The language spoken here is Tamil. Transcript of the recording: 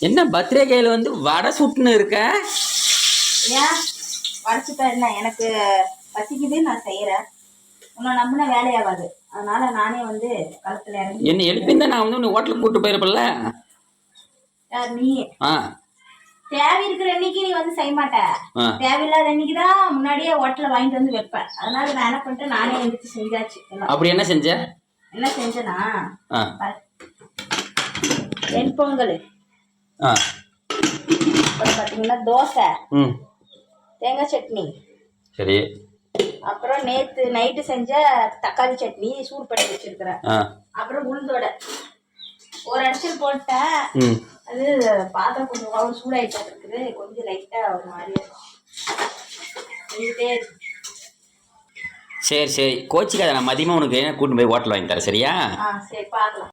என்ன பர்த்டே கையில வந்து வடை சுட்டுன்னு இருக்க? ஏன் வடைச்சுட்டா என்ன? எனக்கு பசிக்குது, நான் செய்யறேன். உன்னை நம்பின வேலையாகாது. அதனால நானே வந்து களத்துல இறங்கி. என்ன எழுப்பியிருந்தா நான் வந்து உன்னை ஹோட்டலுக்கு கூட்டு போயிருப்பல. யார் நீ? தேவை இருக்கிற அன்னைக்கு நீ வந்து செய்ய மாட்ட. தேவையில்லாத அன்னைக்குதான் முன்னாடியே ஹோட்டல வாங்கிட்டு வந்து வைப்பேன். அதனால நான் என்ன பண்ணிட்டேன், நானே எழுந்திரிச்சு செஞ்சாச்சு. அப்படி என்ன செஞ்ச? என்ன செஞ்சனா, வெண்பொங்கல், அப்புறம் பாத்தீங்கன்னா தோசை, தேங்காய் சட்னி, சரி, அப்புறம் நேத்து நைட்டு செஞ்ச தக்காளி சட்னி சூடு பண்ணி வச்சிருக்கிறேன். அப்புறம் உளுந்தோட ஒரு அடிச்சல் போட்டேன். அது பாத்திரம் கொஞ்சம் சூடாயிட்டா இருக்குது, கொஞ்சம் லைட்டா ஒரு மாதிரி. சரி சரி, கோச்சிக்காத. நான் மதியமா உனக்கு கூட்டிட்டு போய் ஹோட்டல் வாங்கி தரேன், சரியா? சரி, பார்க்கலாம்.